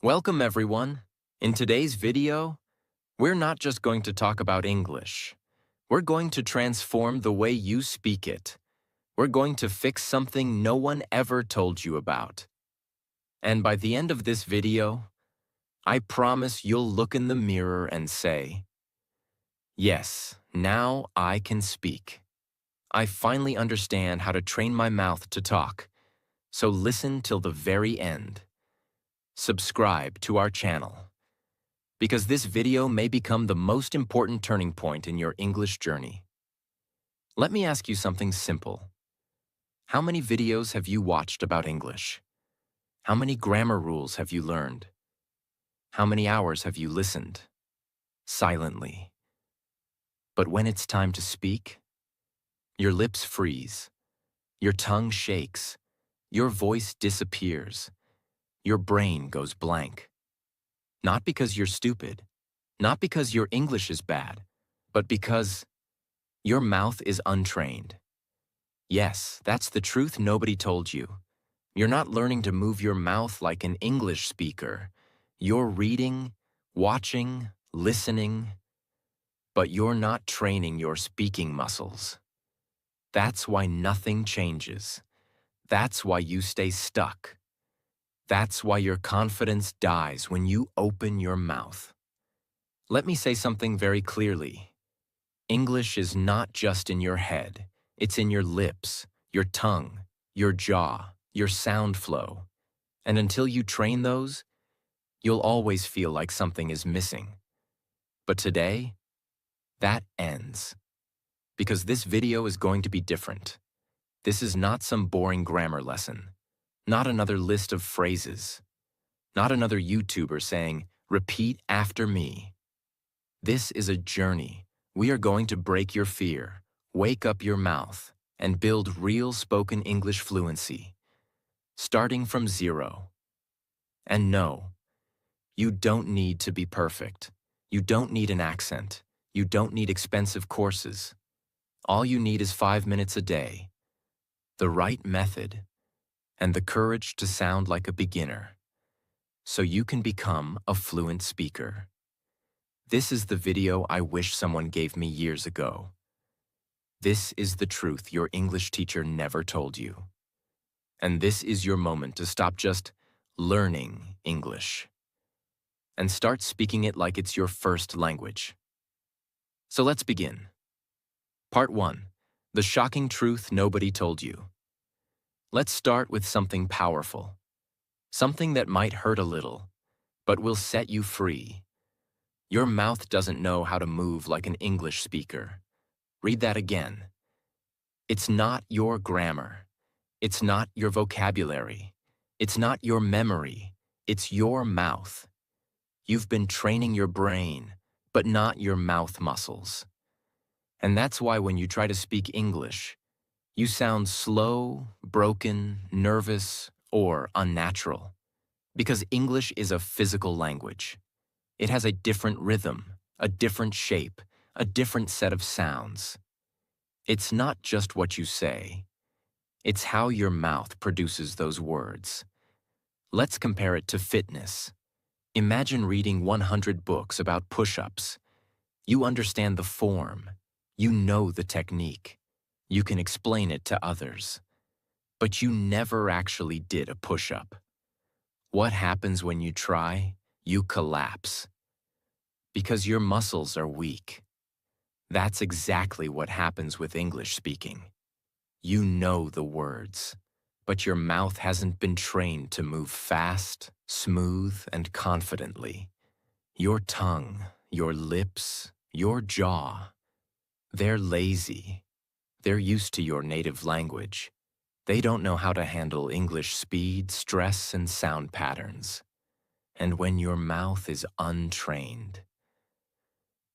Welcome everyone. In today's video, we're not just going to talk about English. We're going to transform the way you speak it. We're going to fix something no one ever told you about. And by the end of this video, I promise you'll look in the mirror and say, "Yes, now I can speak. I finally understand how to train my mouth to talk." So listen till the very end. Subscribe to our channel, because this video may become the most important turning point in your English journey. Let me ask you something simple. How many videos have you watched about English? How many grammar rules have you learned? How many hours have you listened? Silently. But when it's time to speak, your lips freeze, your tongue shakes, your voice disappears, your brain goes blank. Not because you're stupid, not because your English is bad, but because your mouth is untrained. Yes, that's the truth nobody told you. You're not learning to move your mouth like an English speaker. You're reading, watching, listening, but you're not training your speaking muscles. That's why nothing changes. That's why you stay stuck. That's why your confidence dies when you open your mouth. Let me say something very clearly. English is not just in your head. It's in your lips, your tongue, your jaw, your sound flow. And until you train those, you'll always feel like something is missing. But today, that ends. Because this video is going to be different. This is not some boring grammar lesson. Not another list of phrases. Not another YouTuber saying, "Repeat after me." This is a journey. We are going to break your fear, wake up your mouth, and build real spoken English fluency, starting from zero. And no, you don't need to be perfect. You don't need an accent. You don't need expensive courses. All you need is 5 minutes a day, the right method, and the courage to sound like a beginner, so you can become a fluent speaker. This is the video I wish someone gave me years ago. This is the truth your English teacher never told you. And this is your moment to stop just learning English and start speaking it like it's your first language. So let's begin. Part 1. The shocking truth nobody told you. Let's start with something powerful. Something that might hurt a little, but will set you free. Your mouth doesn't know how to move like an English speaker. Read that again. It's not your grammar. It's not your vocabulary. It's not your memory. It's your mouth. You've been training your brain, but not your mouth muscles. And that's why when you try to speak English, you sound slow, broken, nervous, or unnatural. Because English is a physical language. It has a different rhythm, a different shape, a different set of sounds. It's not just what you say. It's how your mouth produces those words. Let's compare it to fitness. Imagine reading 100 books about push-ups. You understand the form. You know the technique. You can explain it to others. But you never actually did a push-up. What happens when you try? You collapse. Because your muscles are weak. That's exactly what happens with English speaking. You know the words, but your mouth hasn't been trained to move fast, smooth, and confidently. Your tongue, your lips, your jaw, they're lazy. They're used to your native language. They don't know how to handle English speed, stress, and sound patterns. And when your mouth is untrained,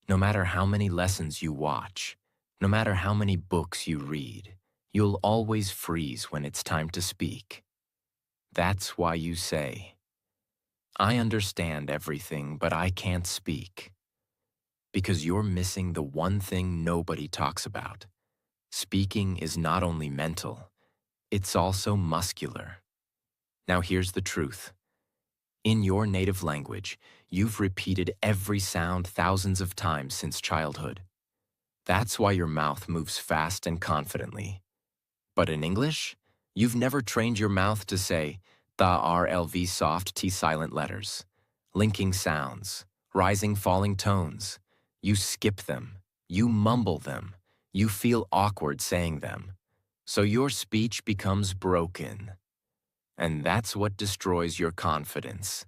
no matter how many lessons you watch, no matter how many books you read, you'll always freeze when it's time to speak. That's why you say, "I understand everything, but I can't speak." Because you're missing the one thing nobody talks about. Speaking is not only mental, it's also muscular. Now here's the truth. In your native language, you've repeated every sound thousands of times since childhood. That's why your mouth moves fast and confidently. But in English, you've never trained your mouth to say the RLV soft T silent letters, linking sounds, rising falling tones. You skip them, you mumble them, you feel awkward saying them. So your speech becomes broken. And that's what destroys your confidence.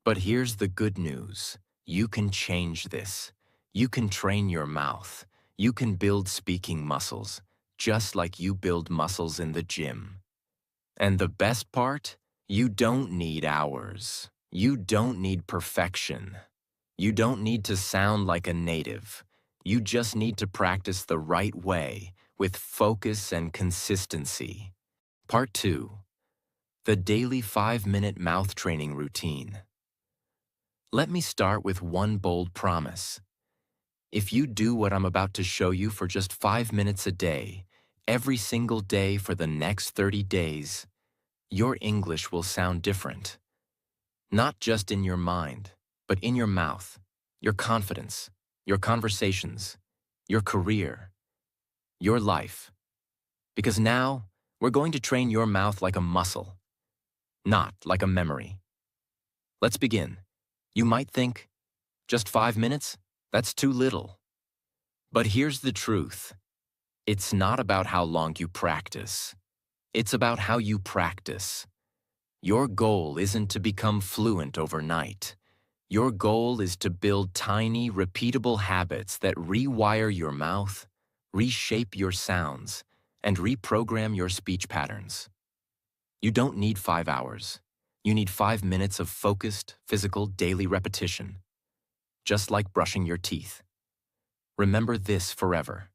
But here's the good news. You can change this. You can train your mouth. You can build speaking muscles, just like you build muscles in the gym. And the best part? You don't need hours. You don't need perfection. You don't need to sound like a native. You just need to practice the right way, with focus and consistency. Part 2. The daily 5-minute mouth training routine. Let me start with one bold promise. If you do what I'm about to show you for just 5 minutes a day, every single day for the next 30 days, your English will sound different. Not just in your mind, but in your mouth, your confidence, your conversations, your career, your life. Because now, we're going to train your mouth like a muscle, not like a memory. Let's begin. You might think, just 5 minutes? That's too little. But here's the truth. It's not about how long you practice. It's about how you practice. Your goal isn't to become fluent overnight. Your goal is to build tiny, repeatable habits that rewire your mouth, reshape your sounds, and reprogram your speech patterns. You don't need 5 hours. You need 5 minutes of focused, physical, daily repetition. Just like brushing your teeth. Remember this forever.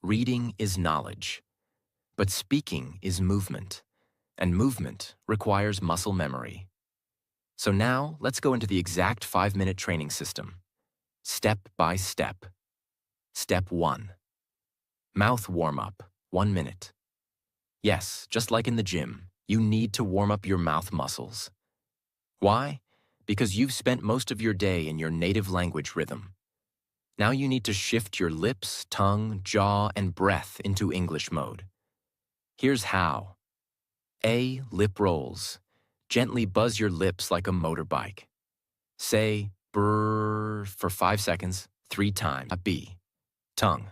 Reading is knowledge, but speaking is movement, and movement requires muscle memory. So now, let's go into the exact 5-minute training system, step by step. Step 1. Mouth warm-up, 1 minute. Yes, just like in the gym, you need to warm up your mouth muscles. Why? Because you've spent most of your day in your native language rhythm. Now you need to shift your lips, tongue, jaw, and breath into English mode. Here's how. A. Lip rolls. Gently buzz your lips like a motorbike. Say brrr for 5 seconds, 3 times. B. Tongue.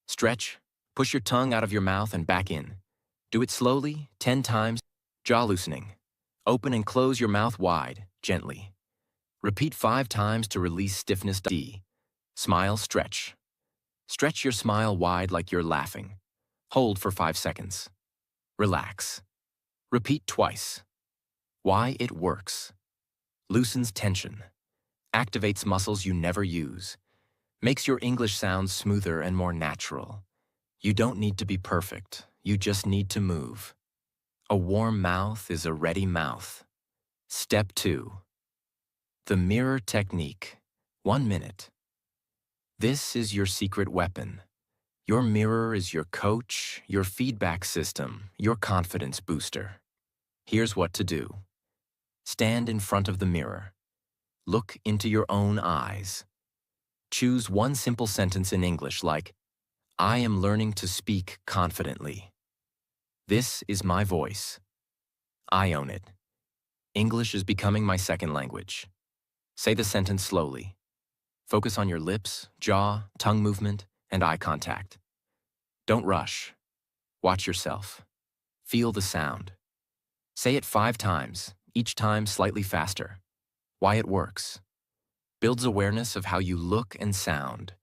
Stretch. Push your tongue out of your mouth and back in. Do it slowly, 10 times. Jaw loosening. Open and close your mouth wide, gently. Repeat 5 times to release stiffness. D. Smile, stretch. Stretch your smile wide like you're laughing. Hold for 5 seconds. Relax. Repeat twice. Why it works. Loosens tension. Activates muscles you never use. Makes your English sound smoother and more natural. You don't need to be perfect. You just need to move. A warm mouth is a ready mouth. Step 2. The mirror technique. 1 minute. This is your secret weapon. Your mirror is your coach, your feedback system, your confidence booster. Here's what to do. Stand in front of the mirror. Look into your own eyes. Choose one simple sentence in English like, I am learning to speak confidently. This is my voice. I own it. English is becoming my second language. Say the sentence slowly. Focus on your lips, jaw, tongue movement, and eye contact. Don't rush. Watch yourself. Feel the sound. Say it 5 times, each time slightly faster. Why it works. Builds awareness of how you look and sound.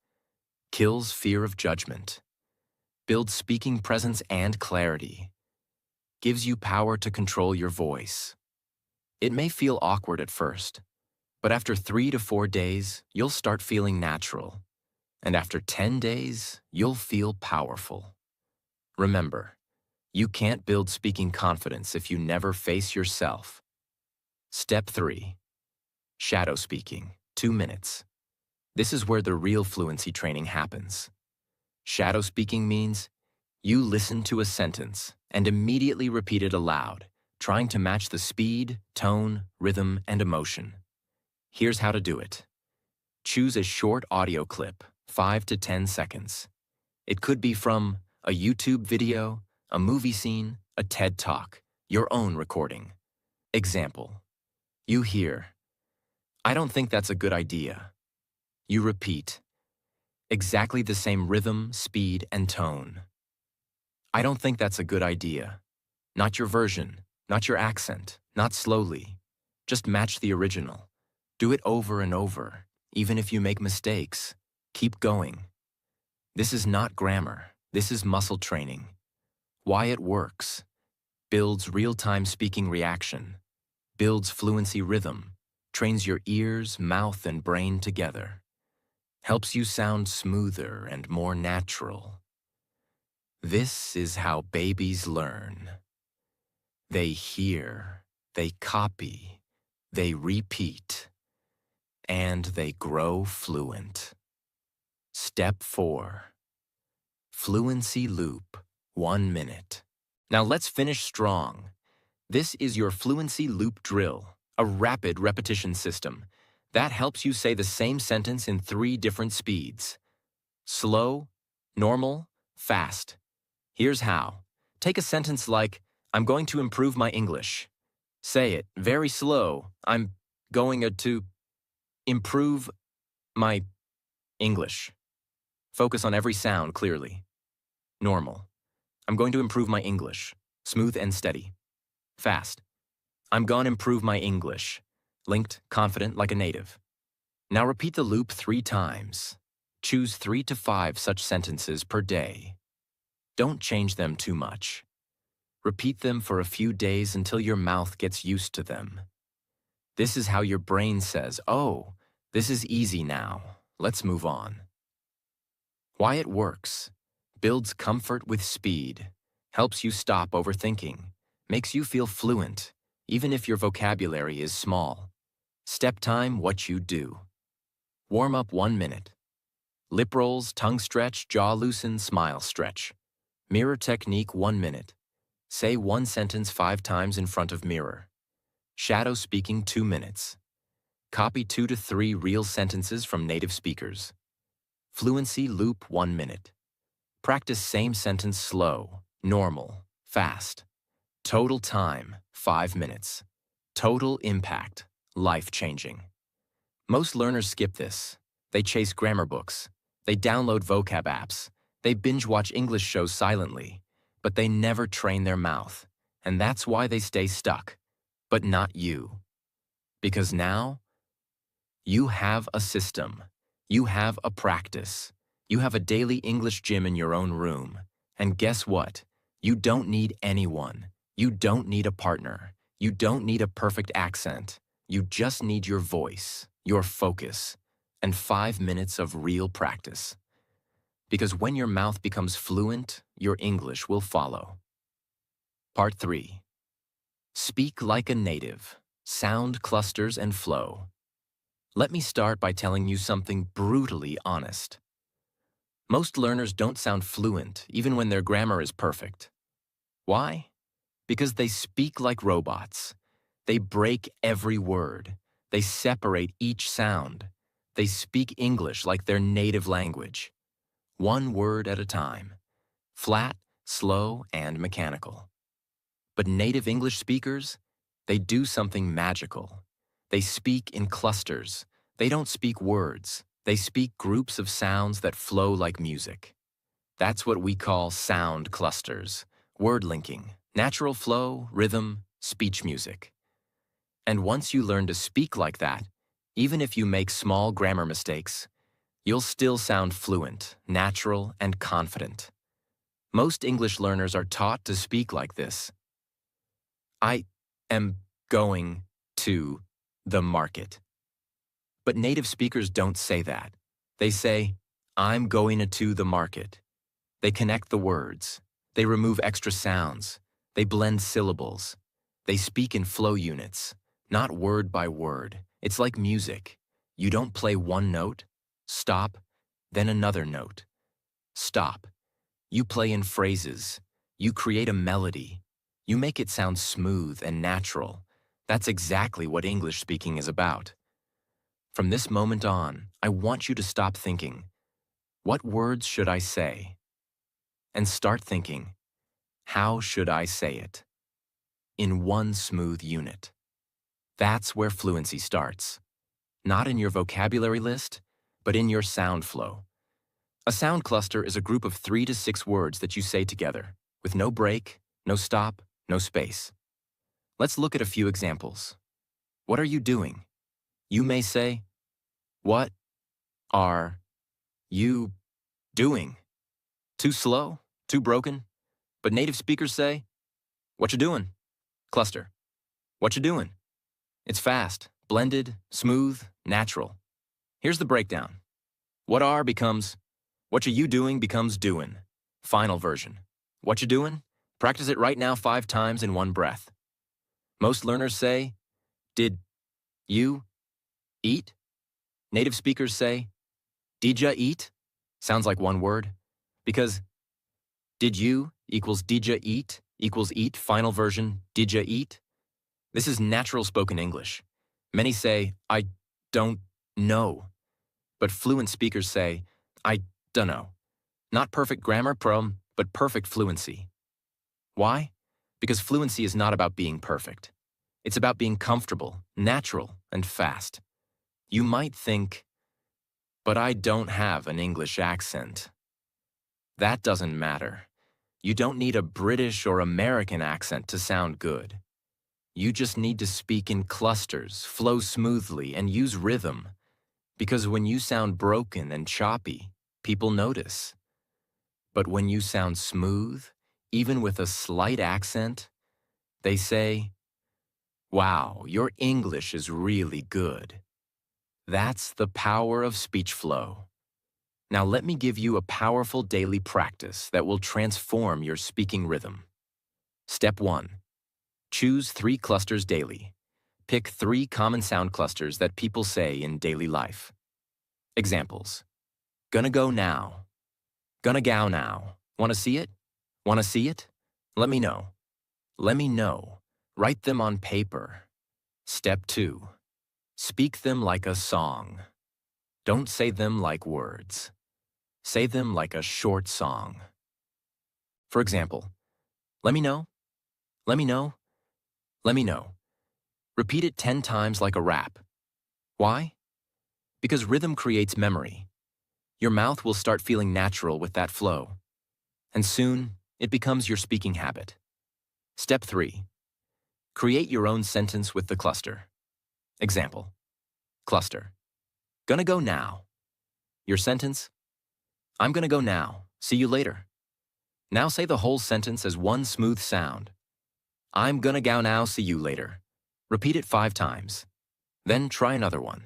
Kills fear of judgment. Builds speaking presence and clarity. Gives you power to control your voice. It may feel awkward at first, but after 3 to 4 days, you'll start feeling natural. And after 10 days, you'll feel powerful. Remember, you can't build speaking confidence if you never face yourself. Step 3. Shadow speaking, 2 minutes. This is where the real fluency training happens. Shadow speaking means you listen to a sentence and immediately repeat it aloud, trying to match the speed, tone, rhythm, and emotion. Here's how to do it. Choose a short audio clip, 5 to 10 seconds. It could be from a YouTube video, a movie scene, a TED Talk, your own recording. Example. You hear, "I don't think that's a good idea." You repeat, exactly the same rhythm, speed, and tone. "I don't think that's a good idea." Not your version, not your accent, not slowly. Just match the original. Do it over and over, even if you make mistakes. Keep going. This is not grammar. This is muscle training. Why it works. Builds real-time speaking reaction. Builds fluency rhythm. Trains your ears, mouth, and brain together. Helps you sound smoother and more natural. This is how babies learn. They hear, they copy, they repeat, and they grow fluent. Step 4. Fluency loop, 1 minute. Now let's finish strong. This is your fluency loop drill, a rapid repetition system that helps you say the same sentence in 3 different speeds. Slow, normal, fast. Here's how. Take a sentence like, "I'm going to improve my English." Say it very slow. "I'm going to improve my English." Focus on every sound clearly. Normal. "I'm going to improve my English." Smooth and steady. Fast. "I'm gonna improve my English." Linked, confident like a native. Now repeat the loop 3 times. Choose 3 to 5 such sentences per day. Don't change them too much. Repeat them for a few days until your mouth gets used to them. This is how your brain says, "Oh, this is easy now. Let's move on." Why it works. Builds comfort with speed. Helps you stop overthinking. Makes you feel fluent, even if your vocabulary is small. Step time, what you do. Warm up 1 minute. Lip rolls, tongue stretch, jaw loosen, smile stretch. Mirror technique 1 minute. Say 1 sentence 5 times in front of mirror. Shadow speaking 2 minutes. Copy 2 to 3 real sentences from native speakers. Fluency loop 1 minute. Practice same sentence slow, normal, fast. Total time 5 minutes. Total impact, life-changing. Most learners skip this. They chase grammar books. They download vocab apps. They binge-watch English shows silently. But they never train their mouth. And that's why they stay stuck. But not you. Because now, you have a system. You have a practice. You have a daily English gym in your own room. And guess what? You don't need anyone. You don't need a partner. You don't need a perfect accent. You just need your voice, your focus, and 5 minutes of real practice. Because when your mouth becomes fluent, your English will follow. Part 3. Speak like a native. Sound clusters and flow. Let me start by telling you something brutally honest. Most learners don't sound fluent even when their grammar is perfect. Why? Because they speak like robots. They break every word. They separate each sound. They speak English like their native language. 1 word at a time. Flat, slow, and mechanical. But native English speakers, they do something magical. They speak in clusters. They don't speak words. They speak groups of sounds that flow like music. That's what we call sound clusters, word linking, natural flow, rhythm, speech music. And once you learn to speak like that, even if you make small grammar mistakes, you'll still sound fluent, natural, and confident. Most English learners are taught to speak like this. "I am going to the market." But native speakers don't say that. They say, "I'm going to the market." They connect the words. They remove extra sounds. They blend syllables. They speak in flow units, not word by word. It's like music. You don't play 1 note, stop, then another note. Stop. You play in phrases. You create a melody. You make it sound smooth and natural. That's exactly what English speaking is about. From this moment on, I want you to stop thinking, what words should I say? And start thinking, how should I say it? In one smooth unit. That's where fluency starts. Not in your vocabulary list, but in your sound flow. A sound cluster is a group of 3 to 6 words that you say together, with no break, no stop, no space. Let's look at a few examples. What are you doing? You may say, what are you doing? Too slow? Too broken? But native speakers say, what you doing? Cluster. What you doing? It's fast, blended, smooth, natural. Here's the breakdown. What are becomes, what you doing becomes doing. Final version. What you doing? Practice it right now 5 times in one breath. Most learners say, did you eat? Native speakers say, did ya eat? Sounds like one word. Because did you equals did ya eat equals eat, final version, did ya eat? This is natural spoken English. Many say, I don't know. But fluent speakers say, I dunno. Not perfect grammar, but perfect fluency. Why? Because fluency is not about being perfect. It's about being comfortable, natural, and fast. You might think, but I don't have an English accent. That doesn't matter. You don't need a British or American accent to sound good. You just need to speak in clusters, flow smoothly, and use rhythm. Because when you sound broken and choppy, people notice. But when you sound smooth, even with a slight accent, they say, wow, your English is really good. That's the power of speech flow. Now let me give you a powerful daily practice that will transform your speaking rhythm. Step 1. Choose 3 clusters daily. Pick 3 common sound clusters that people say in daily life. Examples. Gonna go now. Gonna go now. Wanna see it? Wanna see it? Let me know. Let me know. Write them on paper. Step 2. Speak them like a song. Don't say them like words. Say them like a short song. For example, let me know. Let me know. Let me know. Repeat it 10 times like a rap. Why? Because rhythm creates memory. Your mouth will start feeling natural with that flow. And soon, it becomes your speaking habit. Step 3. Create your own sentence with the cluster. Example. Cluster. Gonna go now. Your sentence. I'm gonna go now. See you later. Now say the whole sentence as one smooth sound. I'm gonna go now. See you later. Repeat it 5 times. Then try another one.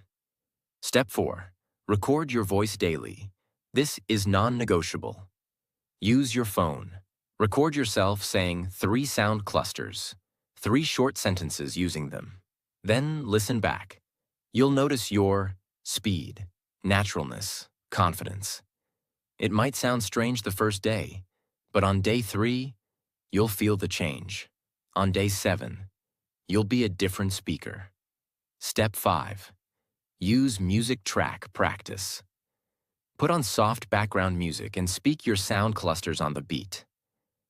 Step 4. Record your voice daily. This is non-negotiable. Use your phone. Record yourself saying 3 sound clusters, 3 short sentences using them. Then listen back. You'll notice your speed, naturalness, confidence. It might sound strange the first day, but on day 3, you'll feel the change. On day 7, you'll be a different speaker. Step 5. Use music track practice. Put on soft background music and speak your sound clusters on the beat.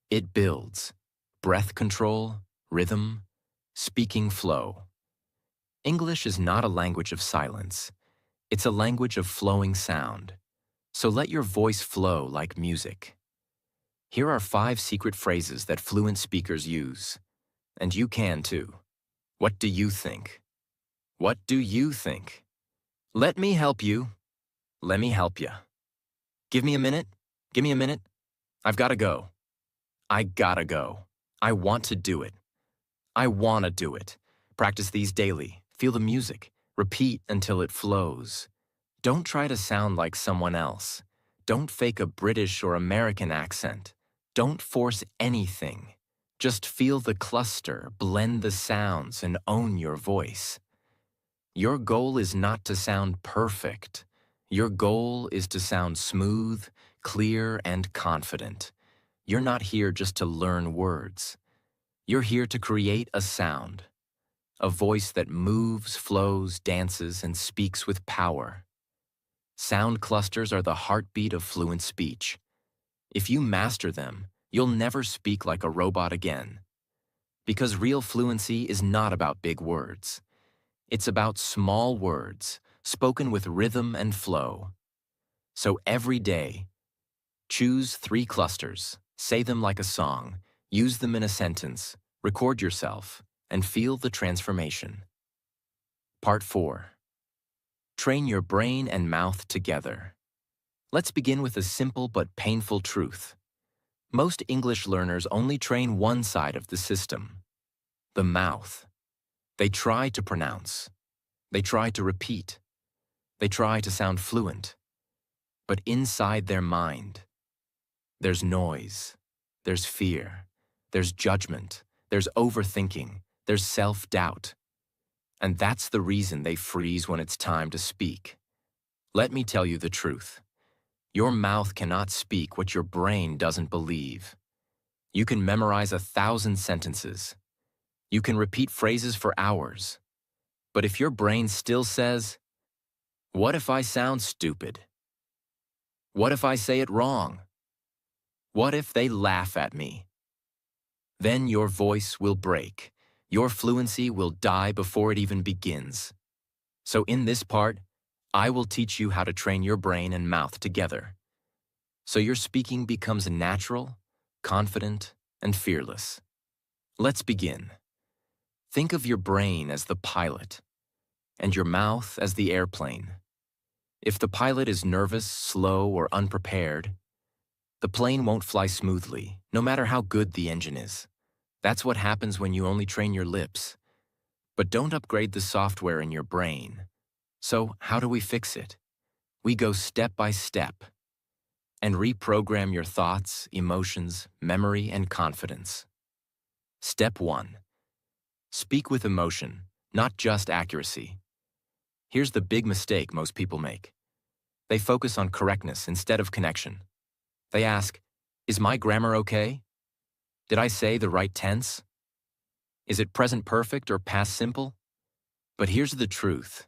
It builds breath control, rhythm, speaking flow. English is not a language of silence. It's a language of flowing sound. So let your voice flow like music. Here are 5 secret phrases that fluent speakers use. And you can too. What do you think? What do you think? Let me help you. Let me help you. Give me a minute. Give me a minute. I've got to go. I gotta go. I want to do it. I wanna do it. Practice these daily. Feel the music. Repeat until it flows. Don't try to sound like someone else. Don't fake a British or American accent. Don't force anything. Just feel the cluster, blend the sounds, and own your voice. Your goal is not to sound perfect. Your goal is to sound smooth, clear, and confident. You're not here just to learn words. You're here to create a sound, a voice that moves, flows, dances, and speaks with power. Sound clusters are the heartbeat of fluent speech. If you master them, you'll never speak like a robot again. Because real fluency is not about big words. It's about small words, spoken with rhythm and flow. So every day, choose 3 clusters, say them like a song, use them in a sentence, record yourself, and feel the transformation. Part 4. Train your brain and mouth together. Let's begin with a simple but painful truth. Most English learners only train one side of the system, the mouth. They try to pronounce. They try to repeat. They try to sound fluent. But inside their mind, there's noise, there's fear, there's judgment, there's overthinking, there's self-doubt. And that's the reason they freeze when it's time to speak. Let me tell you the truth. Your mouth cannot speak what your brain doesn't believe. You can memorize 1,000 sentences. You can repeat phrases for hours. But if your brain still says, "What if I sound stupid? What if I say it wrong? What if they laugh at me?" Then your voice will break. Your fluency will die before it even begins. So in this part, I will teach you how to train your brain and mouth together, so your speaking becomes natural, confident, and fearless. Let's begin. Think of your brain as the pilot, and your mouth as the airplane. If the pilot is nervous, slow, or unprepared, the plane won't fly smoothly, no matter how good the engine is. That's what happens when you only train your lips. But don't upgrade the software in your brain. So how do we fix it? We go step by step and reprogram your thoughts, emotions, memory, and confidence. Step 1. Speak with emotion, not just accuracy. Here's the big mistake most people make. They focus on correctness instead of connection. They ask, "Is my grammar okay? Did I say the right tense? Is it present perfect or past simple?" But here's the truth.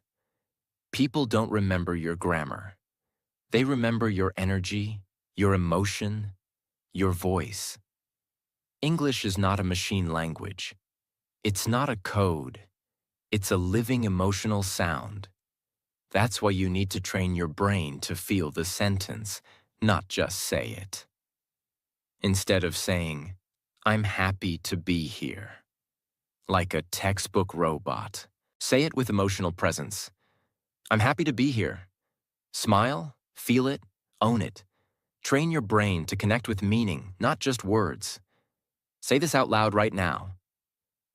People don't remember your grammar. They remember your energy, your emotion, your voice. English is not a machine language. It's not a code. It's a living emotional sound. That's why you need to train your brain to feel the sentence, not just say it. Instead of saying, "I'm happy to be here," like a textbook robot, say it with emotional presence. "I'm happy to be here." Smile, feel it, own it. Train your brain to connect with meaning, not just words. Say this out loud right now.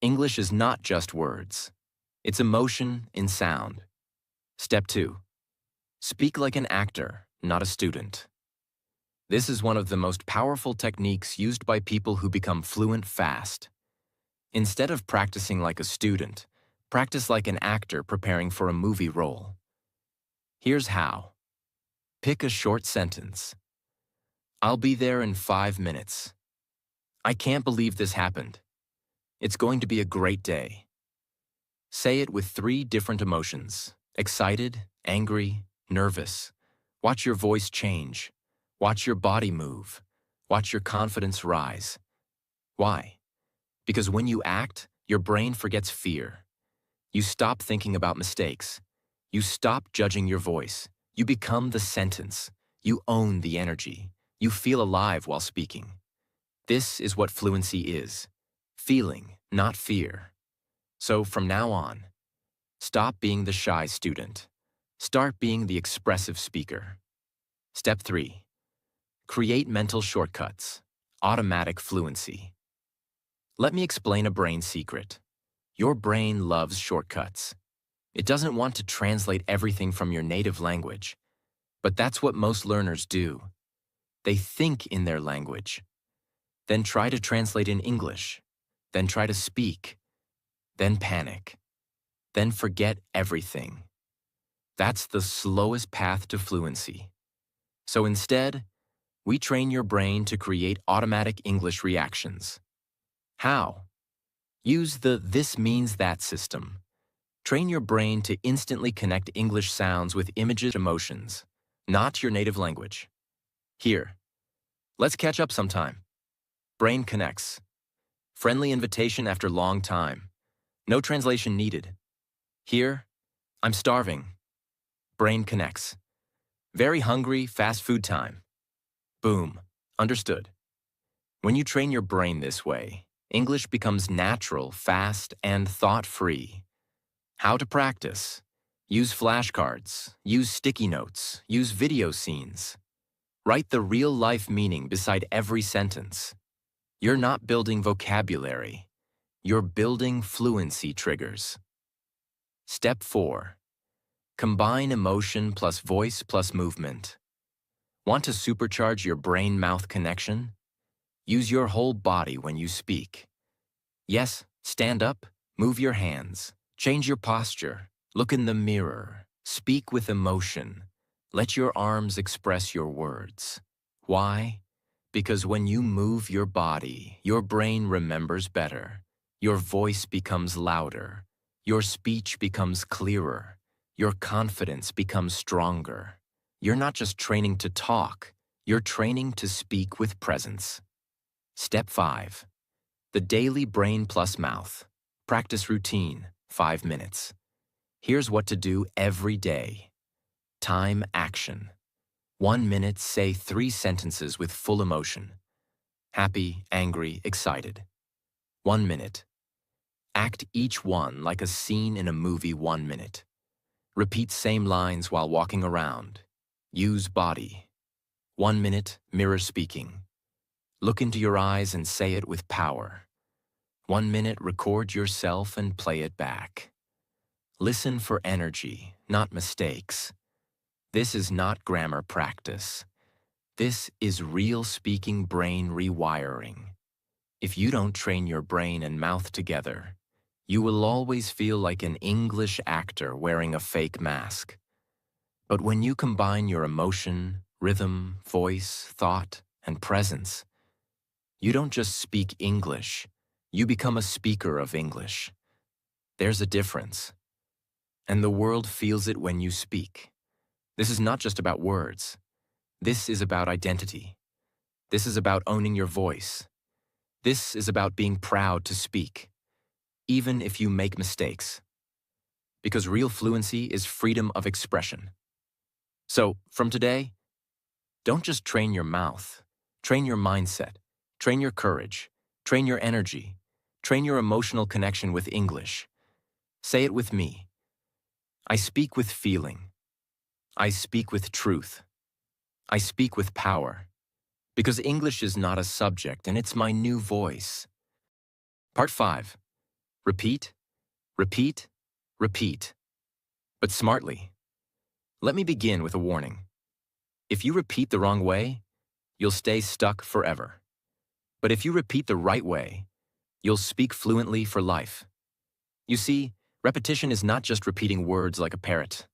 English is not just words. It's emotion in sound. Step 2. Speak like an actor, not a student. This is one of the most powerful techniques used by people who become fluent fast. Instead of practicing like a student, practice like an actor preparing for a movie role. Here's how. Pick a short sentence. "I'll be there in 5 minutes. I can't believe this happened. It's going to be a great day." Say it with 3 different emotions: excited, angry, nervous. Watch your voice change. Watch your body move. Watch your confidence rise. Why? Because when you act, your brain forgets fear. You stop thinking about mistakes. You stop judging your voice. You become the sentence. You own the energy. You feel alive while speaking. This is what fluency is. Feeling, not fear. So from now on, stop being the shy student. Start being the expressive speaker. Step 3. Create mental shortcuts. Automatic fluency. Let me explain a brain secret. Your brain loves shortcuts. It doesn't want to translate everything from your native language. But that's what most learners do. They think in their language, then try to translate in English, then try to speak, then panic, then forget everything. That's the slowest path to fluency. So instead, we train your brain to create automatic English reactions. How? Use the "this means that" system. Train your brain to instantly connect English sounds with images, emotions, not your native language. Here, let's catch up sometime. Brain connects. Friendly invitation after long time. No translation needed. Here, I'm starving. Brain connects. Very hungry, fast food time. Boom. Understood. When you train your brain this way, English becomes natural, fast, and thought-free. How to practice? Use flashcards, use sticky notes, use video scenes. Write the real-life meaning beside every sentence. You're not building vocabulary. You're building fluency triggers. Step 4. Combine emotion plus voice plus movement. Want to supercharge your brain-mouth connection? Use your whole body when you speak. Yes, stand up, move your hands, change your posture, look in the mirror, speak with emotion. Let your arms express your words. Why? Because when you move your body, your brain remembers better. Your voice becomes louder. Your speech becomes clearer. Your confidence becomes stronger. You're not just training to talk, you're training to speak with presence. Step 5. The daily brain plus mouth. Practice routine, 5 minutes. Here's what to do every day. Time action. 1 minute, say 3 sentences with full emotion. Happy, angry, excited. 1 minute. Act each one like a scene in a movie. 1 minute. Repeat same lines while walking around. Use body. 1 minute, mirror speaking. Look into your eyes and say it with power. 1 minute, record yourself and play it back. Listen for energy, not mistakes. This is not grammar practice. This is real speaking brain rewiring. If you don't train your brain and mouth together, you will always feel like an English actor wearing a fake mask. But when you combine your emotion, rhythm, voice, thought, and presence, you don't just speak English, you become a speaker of English. There's a difference. And the world feels it when you speak. This is not just about words. This is about identity. This is about owning your voice. This is about being proud to speak, even if you make mistakes. Because real fluency is freedom of expression. So, from today, don't just train your mouth, train your mindset. Train your courage, train your energy, train your emotional connection with English. Say it with me. I speak with feeling. I speak with truth. I speak with power. Because English is not a subject and it's my new voice. Part 5. Repeat, repeat, repeat. But smartly. Let me begin with a warning. If you repeat the wrong way, you'll stay stuck forever. But if you repeat the right way, you'll speak fluently for life. You see, repetition is not just repeating words like a parrot.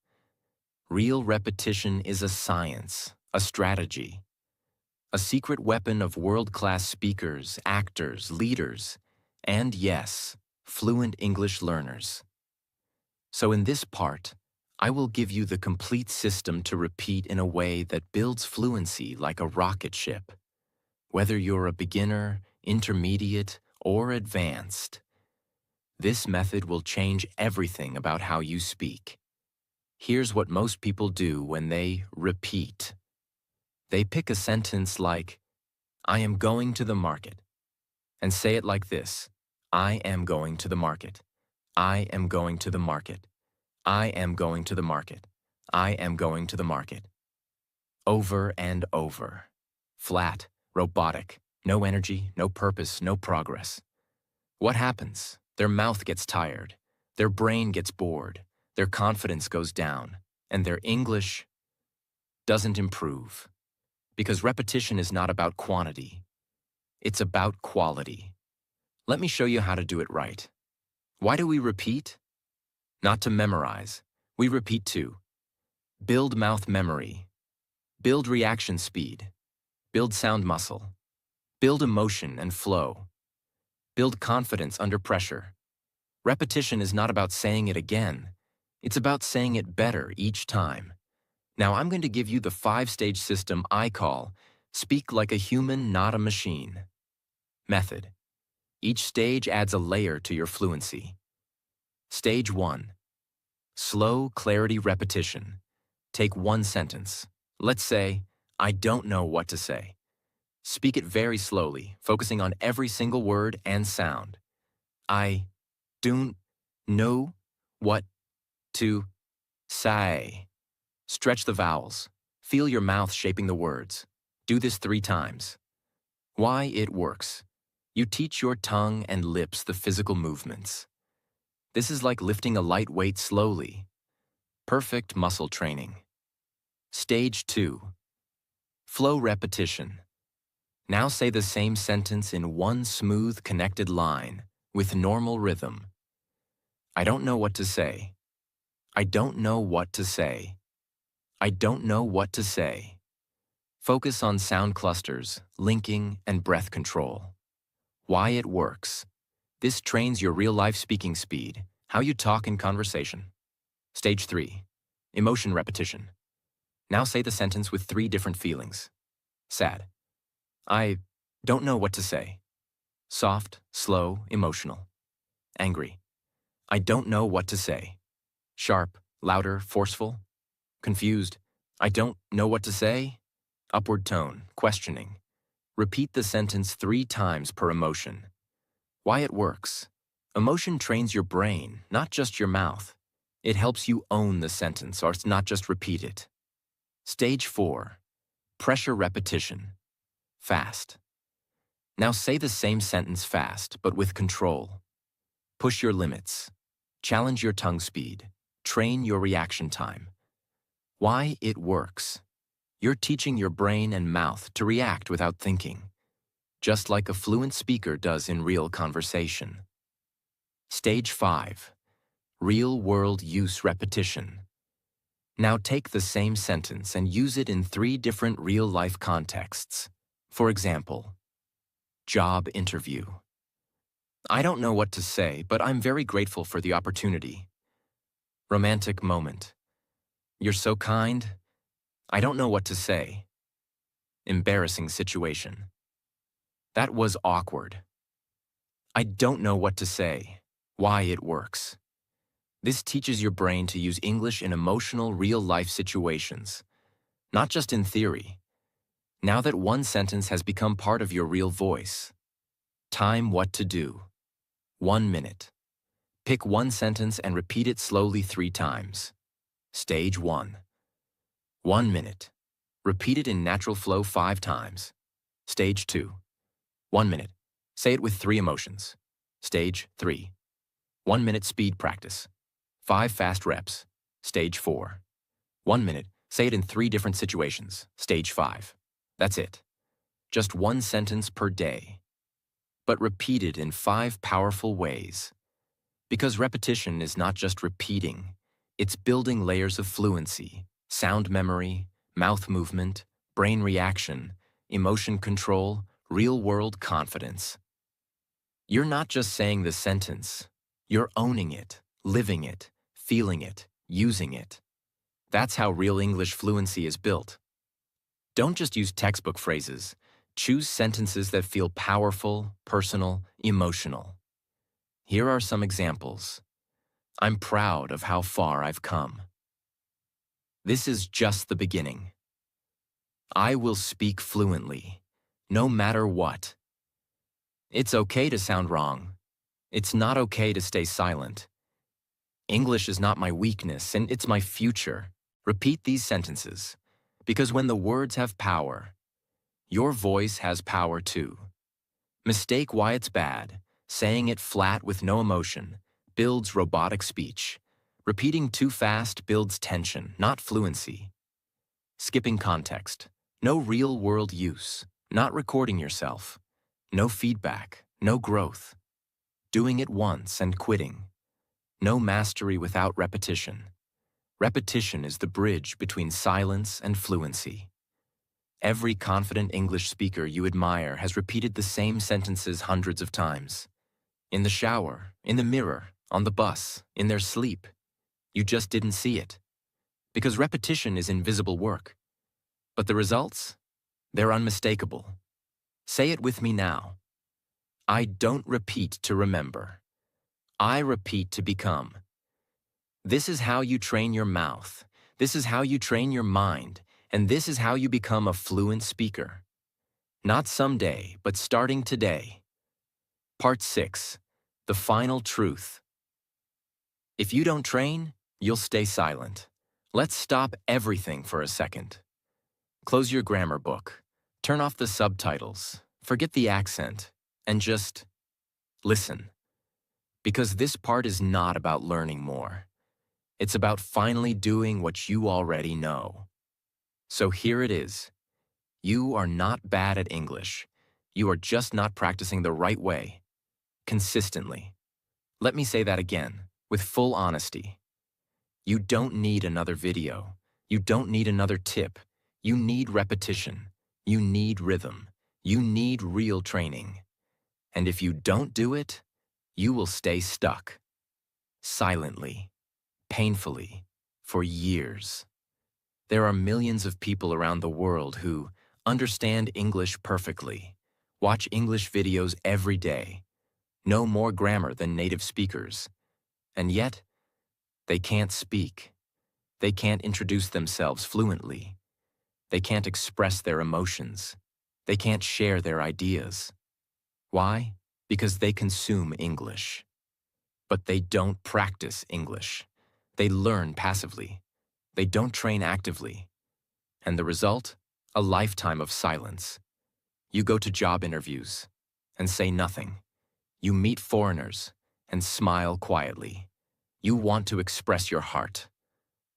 Real repetition is a science, a strategy, a secret weapon of world-class speakers, actors, leaders, and yes, fluent English learners. So in this part, I will give you the complete system to repeat in a way that builds fluency like a rocket ship. Whether you're a beginner, intermediate, or advanced, this method will change everything about how you speak. Here's what most people do when they repeat. They pick a sentence like, I am going to the market, and say it like this. I am going to the market. I am going to the market. I am going to the market. I am going to the market. Over and over. Flat, robotic, no energy, no purpose, no progress. What happens? Their mouth gets tired, their brain gets bored, their confidence goes down, and their English doesn't improve. Because repetition is not about quantity, it's about quality. Let me show you how to do it right. Why do we repeat? Not to memorize. We repeat to build mouth memory, build reaction speed, build sound muscle, build emotion and flow. Build confidence under pressure. Repetition is not about saying it again. It's about saying it better each time. Now I'm going to give you the 5-stage system I call Speak Like a Human, Not a Machine. Method. Each stage adds a layer to your fluency. Stage 1. Slow clarity repetition. Take one sentence. Let's say, I don't know what to say. Speak it very slowly, focusing on every single word and sound. I don't know what to say. Stretch the vowels. Feel your mouth shaping the words. Do this 3 times. Why it works. You teach your tongue and lips the physical movements. This is like lifting a light weight slowly. Perfect muscle training. Stage 2. Flow repetition. Now say the same sentence in one smooth, connected line with normal rhythm. I don't know what to say. I don't know what to say. I don't know what to say. Focus on sound clusters, linking, and breath control. Why it works. This trains your real-life speaking speed, how you talk in conversation. Stage 3. Emotion repetition. Now say the sentence with 3 different feelings. Sad. I don't know what to say. Soft, slow, emotional. Angry. I don't know what to say. Sharp, louder, forceful. Confused. I don't know what to say. Upward tone, questioning. Repeat the sentence 3 times per emotion. Why it works. Emotion trains your brain, not just your mouth. It helps you own the sentence or not just repeat it. Stage 4. Pressure repetition. Fast. Now say the same sentence fast, but with control. Push your limits. Challenge your tongue speed. Train your reaction time. Why it works. You're teaching your brain and mouth to react without thinking, just like a fluent speaker does in real conversation. Stage 5. Real-world use repetition. Now take the same sentence and use it in 3 different real-life contexts. For example, job interview. I don't know what to say, but I'm very grateful for the opportunity. Romantic moment. You're so kind. I don't know what to say. Embarrassing situation. That was awkward. I don't know what to say. Why it works. This teaches your brain to use English in emotional, real-life situations, not just in theory. Now that one sentence has become part of your real voice. Time what to do. 1 minute. Pick one sentence and repeat it slowly 3 times. Stage 1. 1 minute. Repeat it in natural flow 5 times. Stage 2. 1 minute. Say it with 3 emotions. Stage 3. 1 minute speed practice. 5 fast reps. Stage 4. 1 minute. Say it in 3 different situations. Stage 5. That's it. Just 1 sentence per day. But repeated in 5 powerful ways. Because repetition is not just repeating, it's building layers of fluency, sound memory, mouth movement, brain reaction, emotion control, real-world confidence. You're not just saying the sentence, you're owning it, living it, feeling it, using it. That's how real English fluency is built. Don't just use textbook phrases. Choose sentences that feel powerful, personal, emotional. Here are some examples. I'm proud of how far I've come. This is just the beginning. I will speak fluently, no matter what. It's okay to sound wrong. It's not okay to stay silent. English is not my weakness, and it's my future. Repeat these sentences, because when the words have power, your voice has power too. Mistake why it's bad. Saying it flat with no emotion builds robotic speech. Repeating too fast builds tension, not fluency. Skipping context. No real-world use. Not recording yourself. No feedback. No growth. Doing it once and quitting. No mastery without repetition. Repetition is the bridge between silence and fluency. Every confident English speaker you admire has repeated the same sentences hundreds of times. In the shower, in the mirror, on the bus, in their sleep. You just didn't see it. Because repetition is invisible work. But the results? They're unmistakable. Say it with me now. I don't repeat to remember. I repeat to become. This is how you train your mouth. This is how you train your mind. And this is how you become a fluent speaker. Not someday, but starting today. Part 6. The final truth. If you don't train, you'll stay silent. Let's stop everything for a second. Close your grammar book. Turn off the subtitles. Forget the accent. And just listen. Because this part is not about learning more. It's about finally doing what you already know. So here it is. You are not bad at English. You are just not practicing the right way, consistently. Let me say that again, with full honesty. You don't need another video. You don't need another tip. You need repetition. You need rhythm. You need real training. And if you don't do it, you will stay stuck. Silently. Painfully, for years. There are millions of people around the world who understand English perfectly, watch English videos every day, know more grammar than native speakers, and yet, they can't speak. They can't introduce themselves fluently. They can't express their emotions. They can't share their ideas. Why? Because they consume English. But they don't practice English. They learn passively. They don't train actively. And the result? A lifetime of silence. You go to job interviews and say nothing. You meet foreigners and smile quietly. You want to express your heart,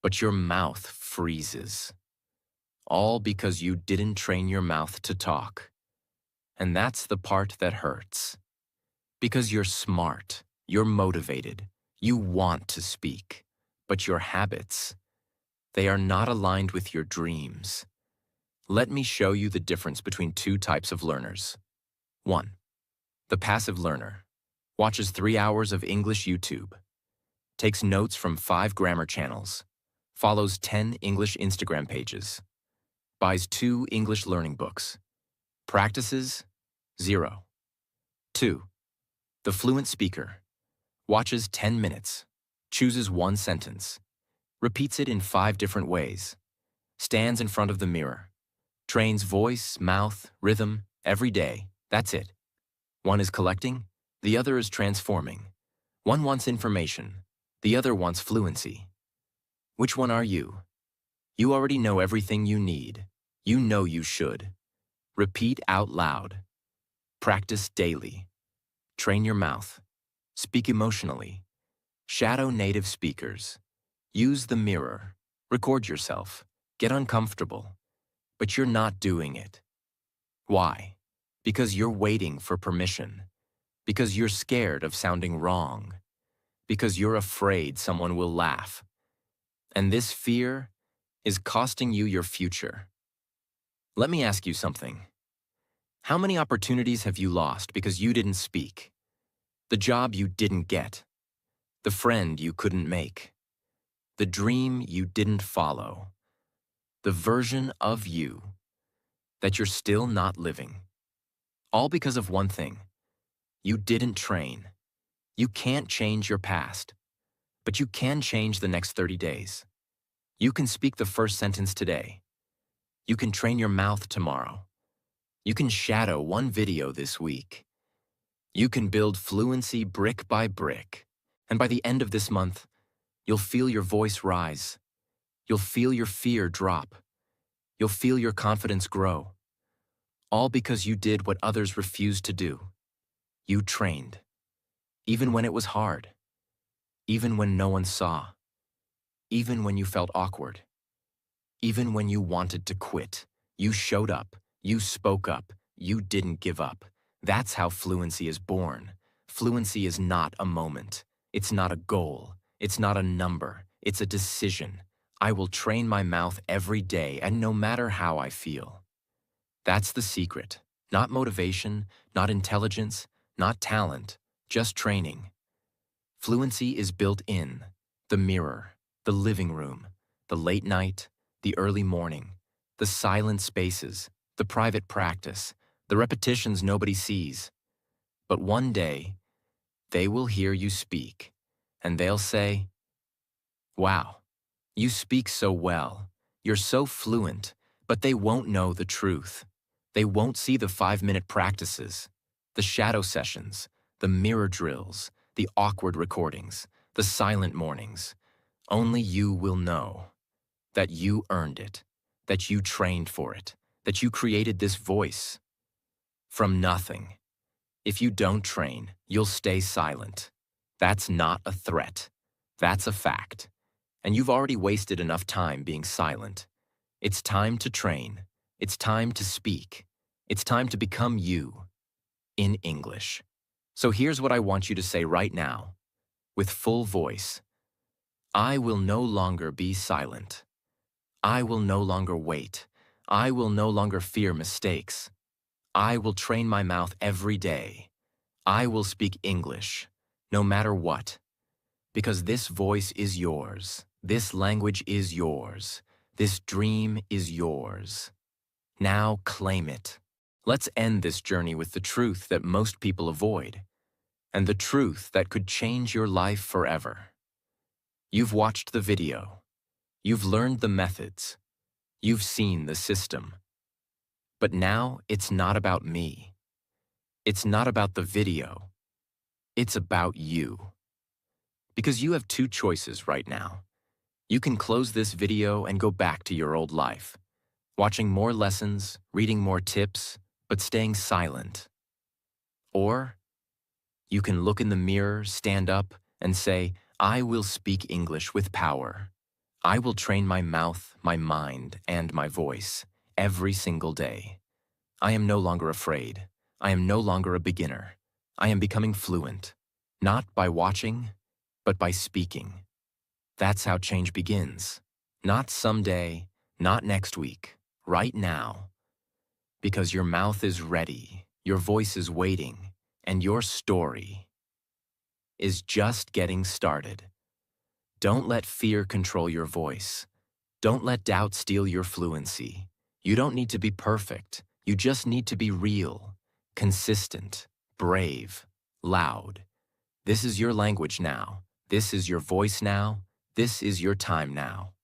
but your mouth freezes. All because you didn't train your mouth to talk. And that's the part that hurts. Because you're smart, you're motivated, you want to speak. But your habits, they are not aligned with your dreams. Let me show you the difference between two types of learners. 1. The passive learner watches 3 hours of English YouTube, takes notes from 5 grammar channels, follows 10 English Instagram pages, buys 2 English learning books, practices 0. 2. The fluent speaker watches 10 minutes, chooses 1 sentence, repeats it in 5 different ways, stands in front of the mirror, trains voice, mouth, rhythm every day. That's it. One is collecting, the other is transforming. One wants information, the other wants fluency. Which one are you? You already know everything you need. You know you should. Repeat out loud. Practice daily. Train your mouth. Speak emotionally. Shadow native speakers. Use the mirror. Record yourself. Get uncomfortable. But you're not doing it. Why? Because you're waiting for permission. Because you're scared of sounding wrong. Because you're afraid someone will laugh. And this fear is costing you your future. Let me ask you something. How many opportunities have you lost because you didn't speak? The job you didn't get. The friend you couldn't make. The dream you didn't follow. The version of you that you're still not living. All because of one thing. You didn't train. You can't change your past, but you can change the next 30 days. You can speak the first sentence today. You can train your mouth tomorrow. You can shadow 1 video this week. You can build fluency brick by brick. And by the end of this month, you'll feel your voice rise. You'll feel your fear drop. You'll feel your confidence grow. All because you did what others refused to do. You trained. Even when it was hard. Even when no one saw. Even when you felt awkward. Even when you wanted to quit. You showed up. You spoke up. You didn't give up. That's how fluency is born. Fluency is not a moment. It's not a goal. It's not a number. It's a decision. I will train my mouth every day and no matter how I feel. That's the secret. Not motivation, not intelligence, not talent, just training. Fluency is built in the mirror, the living room, the late night, the early morning, the silent spaces, the private practice, the repetitions nobody sees. But one day, they will hear you speak, and they'll say, "Wow, you speak so well. You're so fluent," but they won't know the truth. They won't see the 5-minute practices, the shadow sessions, the mirror drills, the awkward recordings, the silent mornings. Only you will know that you earned it, that you trained for it, that you created this voice from nothing. If you don't train, you'll stay silent. That's not a threat. That's a fact. And you've already wasted enough time being silent. It's time to train. It's time to speak. It's time to become you in English. So here's what I want you to say right now, with full voice. I will no longer be silent. I will no longer wait. I will no longer fear mistakes. I will train my mouth every day. I will speak English, no matter what. Because this voice is yours. This language is yours. This dream is yours. Now claim it. Let's end this journey with the truth that most people avoid, and the truth that could change your life forever. You've watched the video. You've learned the methods. You've seen the system. But now it's not about me. It's not about the video. It's about you. Because you have two choices right now. You can close this video and go back to your old life, watching more lessons, reading more tips, but staying silent. Or you can look in the mirror, stand up, and say, I will speak English with power. I will train my mouth, my mind, and my voice every single day. I am no longer afraid. I am no longer a beginner. I am becoming fluent, not by watching, but by speaking. That's how change begins. Not someday, not next week, right now. Because your mouth is ready, your voice is waiting, and your story is just getting started. Don't let fear control your voice. Don't let doubt steal your fluency. You don't need to be perfect. You just need to be real, consistent, brave, loud. This is your language now. This is your voice now. This is your time now.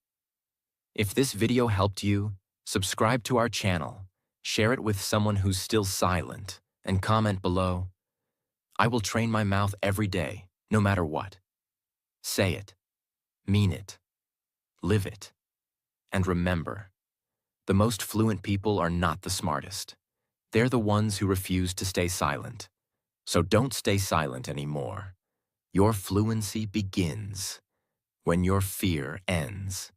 If this video helped you, subscribe to our channel, share it with someone who's still silent, and comment below. I will train my mouth every day, no matter what. Say it, mean it, live it. And remember, the most fluent people are not the smartest. They're the ones who refuse to stay silent. So don't stay silent anymore. Your fluency begins when your fear ends.